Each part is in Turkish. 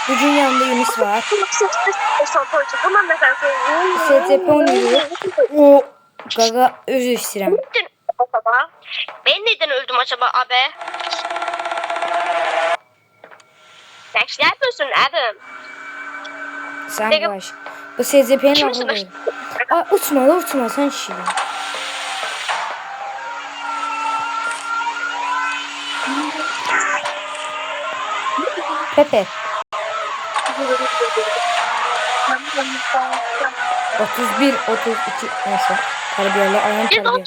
Bugün yanında Yunus var. SCP oynuyor. O Gaga özür istedim. Ben neden öldüm acaba abi? Bekler misin abim? Sen baş. Bu SCP'nin adı böyle. Aa, uçma sen şirin. Pepe. 31, 32 neyse. Terbiyeli ayağım terbiye.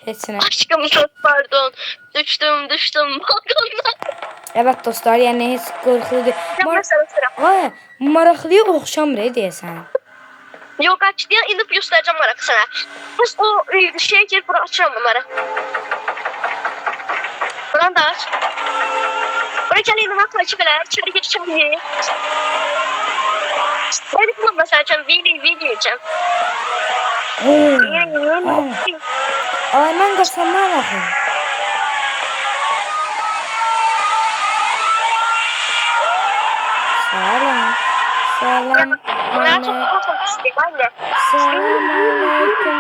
Hepsine. Aşkım çok pardon. Düştüm balkondan. Evet dostlar, yani heç qorxulu deyil. Ay, maraqlıya oxşamır deyəsən. Yok aç diye inip göstereceğim merak sana. Biz o şey gir buraya açacağım bunları. Buradan da aç. Buraya gel inip akla çıkılar. Şimdi geçeceğim diye. Ben kullanma sadece video yiyeceğim. Ay, mən qaçanlar baxım. Salam. Salam. Ben çok korkmak istedim anne. Salam aleyküm.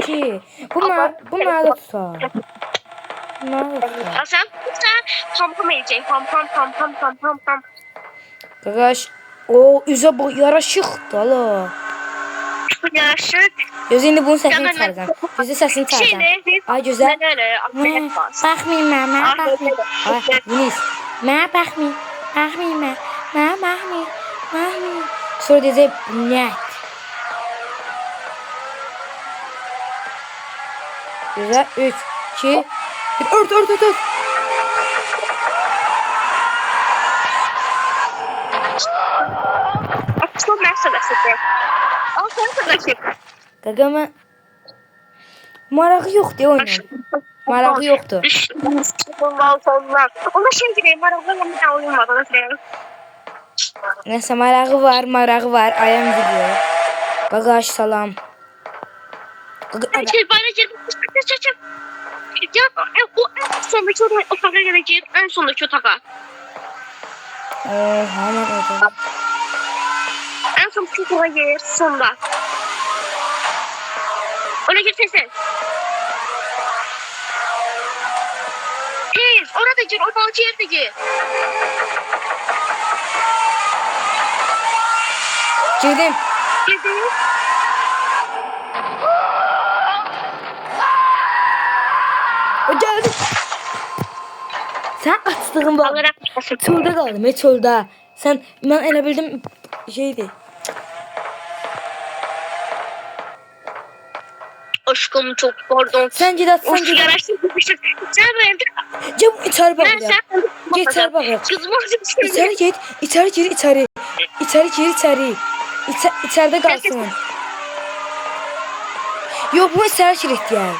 Ki, bu mənə tutar. Sen pam yiyeceksin. Pam. Qaqaş, o üzə bu yaraşıqdır la. Yaraşık. Göz indi bunun səsini çıxaracam. Gözü səsini çıxaracam. Ay gözəl. Baxmayın mənə, baxmayın. Ay, Yunus. Mənə baxmayın. Baxmayın mənə. Baxmayın. Sonra deyəcək, nə? Güzel. 3, 2, 1. Ört. Çok meselesi. Al sana bırakayım. Qaqa, mən... Marağı yoxdur oyunun. Marağı yoxdur. Ona şey gireyim. Maraqlarla bir daha oyun var. Nəsə, marağı var. Ayam video. Qaqaş, salam. Bana gel. Ya o en sondaki otağa geleceğim. En sondaki otağa. Hemen otağa. En sondaki otağa gir. Sonda. Ona gir sen. Tez. Orada gir. O balcı yerde gir. Girdim. O geldi. Sen açtığın bak. Çöldə qaldım, çöldə. Mən elə bildim şeydi. Aşkım çok pardon. Sen git. Sen böyle Cem içeri bak ya. Git içeri bak ya. Kızım İçeri git. İçeri gir. İçeride kalsın. Yok, bu içeri gir ihtiyar.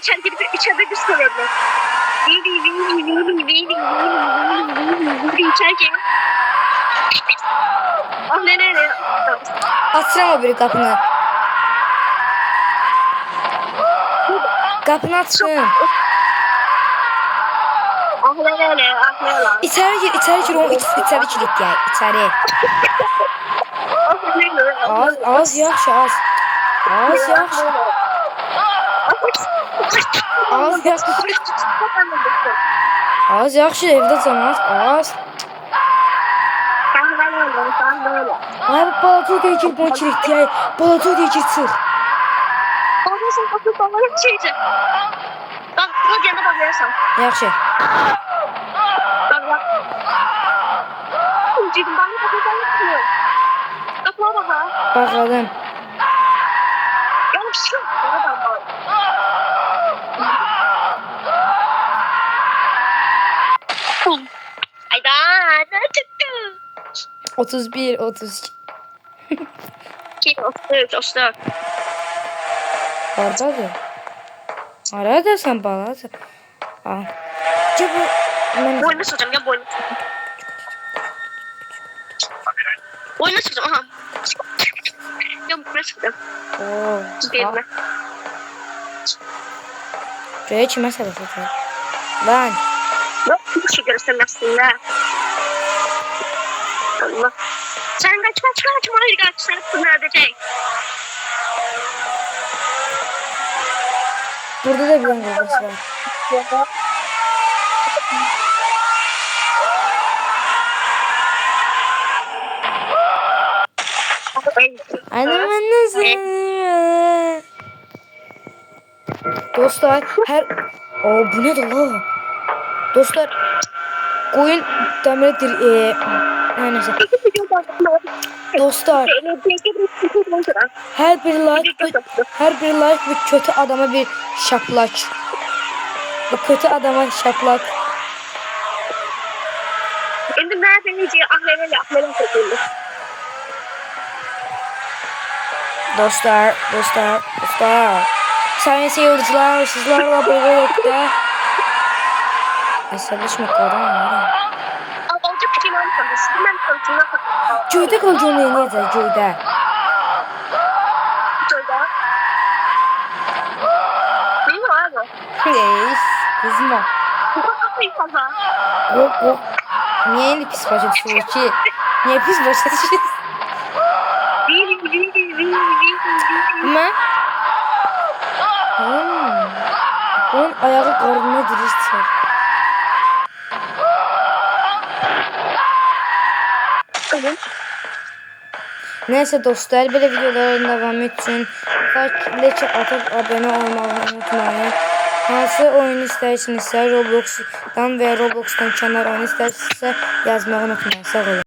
içeri girip içeride bir sorarlar. İçeri gir. Ah ne. Açıram o biri kapını. Kapını açsın. Ah ne. İçeri gir. Onu içeri kilit ya. İçeri. Az yaxşı, az. Az yaxşı. Az yaxşı, evdə cəmaat az. Ay, balaca deyəcək, bunu kilit ya. Balaca deyəcək, çıx. Bak, bu yanına bakıyorsan. Yaxşı. Bak. Ucudum bana bakıyorsan. Kapıya bak ha. Baxladım. Yanlış yok. Bana bak. Ayda ne çıktı? 31, 32. 33, 34. Oradadır. Haradasan balaca? Al. Cıbı. Mən Boynuna sıkacağım ya boynuna. Boynuna sıkacağım aha. Ya boynuna sıkacağım. Oo. Beynine. Göğe kimə səbəb edir? Lan. Bak bir şey görürsen aslında. Allah. Sen kaç. Hayır kaç. Sen fırladacak. Burada da bir tane kafası var. Annem nasıl? Dostlar her... Oo bu ne de la? Dostlar koyun demir neyse. Dostlar her bir like bir kötü adama bir şaplak. Bu kötü adama şaplak. Şimdi nereden yiyeceği ahlemeyle kurtuldu. Dostlar. Sayın seyirciler sizlerle birlikte. Əsəbləşmə qadan var. Olacak bir şey var mı? Ben tanıtımına katıldım. Göydə qaldığını necə göydə? Joyda. Bilmiyorum abi. Reis, kızma. Bu kadar fazla. Yok. Niye öyle pis başa düşüyor ki? Niye pis başa düşüyor? Ben? Onun ayağı qarnına diriştir. Neyse dostlar, böyle videoların devamı için like atıp abone olmayı unutmayın. Hansı oyun istersinizsə Roblox'dan veya Roblox'dan kenar oyun istersinizsə yazmayı unutmayın. Sağ olun.